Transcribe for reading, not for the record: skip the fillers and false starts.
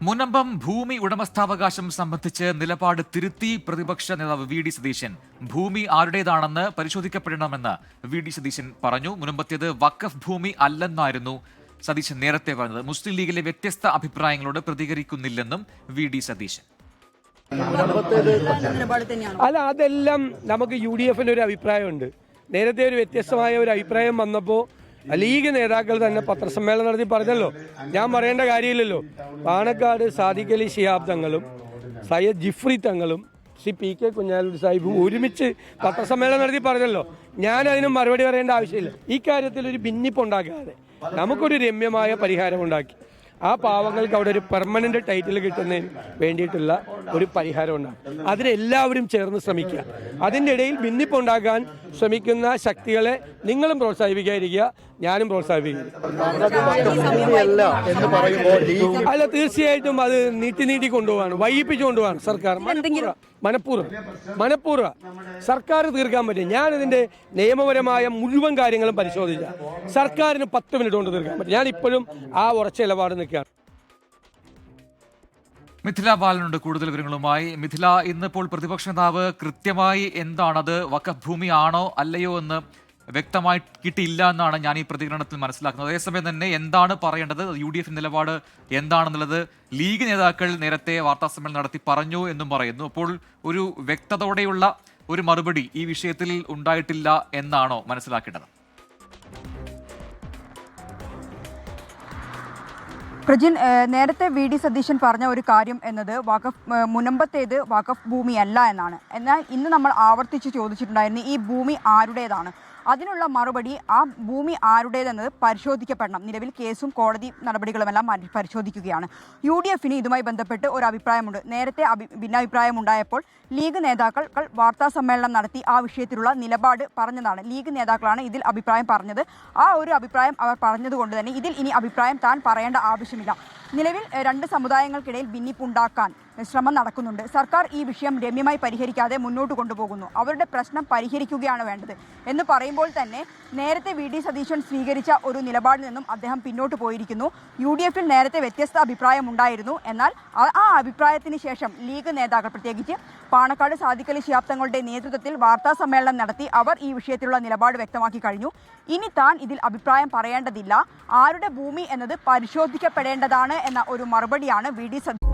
മുനമ്പം ഭൂമി ഉടമസ്ഥാവകാശം സംബന്ധിച്ച് നിലപാട് തിരുത്തി പ്രതിപക്ഷ നേതാവ് വി ഡി സതീശൻ. ഭൂമി ആരുടേതാണെന്ന് പരിശോധിക്കപ്പെടണമെന്ന് വി ഡി സതീശൻ പറഞ്ഞു. മുനമ്പത്തേത് വഖഫ് ഭൂമി അല്ലെന്നായിരുന്നു സതീശൻ നേരത്തെ പറഞ്ഞത്. മുസ്ലിം ലീഗിലെ വ്യത്യസ്ത അഭിപ്രായങ്ങളോട് പ്രതികരിക്കുന്നില്ലെന്നും വി ഡി സതീശൻ. അല്ല, അതെല്ലാം നമുക്ക് UDF-ന് ഒരു അഭിപ്രായമുണ്ട്. നേരത്തെ ഒരു വ്യത്യസ്തമായ ഒരു അഭിപ്രായം വന്നപ്പോൾ ലീഗ് നേതാക്കൾ തന്നെ പത്രസമ്മേളനം നടത്തി പറഞ്ഞല്ലോ. ഞാൻ പറയേണ്ട കാര്യമില്ലല്ലോ. പാണക്കാട് സാദിഖ് അലി ശിഹാബ് തങ്ങളും സയ്യദ് ജിഫ്രി തങ്ങളും PK കുഞ്ഞാലൂർ സാഹിബും ഒരുമിച്ച് പത്രസമ്മേളനം നടത്തി പറഞ്ഞല്ലോ. ഞാൻ അതിന് മറുപടി പറയേണ്ട ആവശ്യമില്ല. ഈ കാര്യത്തിൽ ഒരു ഭിന്നിപ്പുണ്ടാക്കാതെ നമുക്കൊരു രമ്യമായ പരിഹാരം ഉണ്ടാക്കി ആ പാവങ്ങൾക്ക് അവിടെ ഒരു പെർമനന്റ് ടൈറ്റിൽ കിട്ടുന്നതിന് വേണ്ടിയിട്ടുള്ള ഒരു പരിഹാരം ഉണ്ടാകും. അതിനെല്ലാവരും ചേർന്ന് ശ്രമിക്കുക. അതിൻ്റെ ഇടയിൽ ഭിന്നിപ്പുണ്ടാക്കാൻ ശ്രമിക്കുന്ന ശക്തികളെ നിങ്ങളും പ്രോത്സാഹിപ്പിക്കാതിരിക്കുക, ഞാനും പ്രോത്സാഹിപ്പിക്കുക. അല്ല, തീർച്ചയായിട്ടും അത് നീട്ടി കൊണ്ടുപോവാണ്, വൈകിപ്പിച്ചു കൊണ്ടുപോവാണ് സർക്കാർ. മനഃപൂർവ്വം സർക്കാർ തീർക്കാൻ പറ്റും. ഞാനിതിൻ്റെ നിയമപരമായ മുഴുവൻ കാര്യങ്ങളും പരിശോധിച്ച സർക്കാരിന് 10 മിനിറ്റ് കൊണ്ട് തീർക്കാൻ പറ്റും. ഞാനിപ്പോഴും ആ ഉറച്ച നിലപാട് നിൽക്കുകയാണ്. മിഥില ബാലനുണ്ട് കൂടുതൽ വിവരങ്ങളുമായി. മിഥില, ഇന്നിപ്പോൾ പ്രതിപക്ഷ നേതാവ് കൃത്യമായി എന്താണത് വഖഫ് ഭൂമി ആണോ അല്ലയോ എന്ന് വ്യക്തമായി കിട്ടിയില്ല എന്നാണ് ഞാൻ ഈ പ്രതികരണത്തിൽ മനസ്സിലാക്കുന്നത്. അതേസമയം തന്നെ എന്താണ് പറയേണ്ടത്, UDF നിലപാട് എന്താണെന്നുള്ളത് ലീഗ് നേതാക്കൾ നേരത്തെ വാർത്താസമ്മേളനം നടത്തി പറഞ്ഞു എന്നും പറയുന്നു. അപ്പോൾ ഒരു വ്യക്തതയോടെയുള്ള ഒരു മറുപടി ഈ വിഷയത്തിൽ ഉണ്ടായിട്ടില്ല എന്നാണോ മനസ്സിലാക്കേണ്ടത്? പ്രജിൻ, നേരത്തെ വി ഡി സതീശൻ പറഞ്ഞ ഒരു കാര്യം എന്നത് മുനമ്പത്തേത് വഖഫ് ഭൂമിയല്ല എന്നാണ്. എന്നാൽ ഇന്ന് നമ്മൾ ആവർത്തിച്ച് ചോദിച്ചിട്ടുണ്ടായിരുന്നു ഈ ഭൂമി ആരുടേതാണ്. അതിനുള്ള മറുപടി ആ ഭൂമി ആരുടേതെന്നത് പരിശോധിക്കപ്പെടണം. നിലവിൽ കേസും കോടതി നടപടികളുമെല്ലാം പരിശോധിക്കുകയാണ്. UDF-ന് ഇതുമായി ബന്ധപ്പെട്ട് ഒരു അഭിപ്രായമുണ്ട്. നേരത്തെ ഭിന്നാഭിപ്രായം ഉണ്ടായപ്പോൾ ലീഗ് നേതാക്കൾ വാർത്താ സമ്മേളനം നടത്തി ആ വിഷയത്തിലുള്ള നിലപാട് പറഞ്ഞതാണ്. ലീഗ് നേതാക്കളാണ് ഇതിൽ അഭിപ്രായം പറഞ്ഞത്. ആ ഒരു അഭിപ്രായം അവർ പറഞ്ഞതുകൊണ്ട് തന്നെ ഇതിൽ ഇനി അഭിപ്രായം താൻ പറയേണ്ട ആവശ്യമില്ല. നിലവിൽ 2 സമുദായങ്ങൾക്കിടയിൽ ഭിന്നിപ്പുണ്ടാക്കാൻ ശ്രമം നടക്കുന്നുണ്ട്. സർക്കാർ ഈ വിഷയം രമ്യമായി പരിഹരിക്കാതെ മുന്നോട്ട് കൊണ്ടുപോകുന്നു. അവരുടെ പ്രശ്നം പരിഹരിക്കുകയാണ് വേണ്ടത് എന്ന് പറയുമ്പോൾ തന്നെ നേരത്തെ വി ഡി സതീശൻ സ്വീകരിച്ച ഒരു നിലപാടിൽ നിന്നും അദ്ദേഹം പിന്നോട്ട് പോയിരിക്കുന്നു. UDF-ൽ നേരത്തെ വ്യത്യസ്ത അഭിപ്രായം ഉണ്ടായിരുന്നു. എന്നാൽ ആ അഭിപ്രായത്തിന് ശേഷം ലീഗ് നേതാക്കൾ, പ്രത്യേകിച്ച് പാണക്കാട് സാദിഖ് അലി ശിഹാബ് തങ്ങളുടെ നേതൃത്വത്തിൽ വാർത്താ സമ്മേളനം നടത്തി അവർ ഈ വിഷയത്തിലുള്ള നിലപാട് വ്യക്തമാക്കി കഴിഞ്ഞു. ഇനി താൻ ഇതിൽ അഭിപ്രായം പറയേണ്ടതില്ല, ആരുടെ ഭൂമി എന്നത് പരിശോധിക്കപ്പെടേണ്ടതാണ് എന്ന ഒരു മറുപടിയാണ് വി ഡി സതീശൻ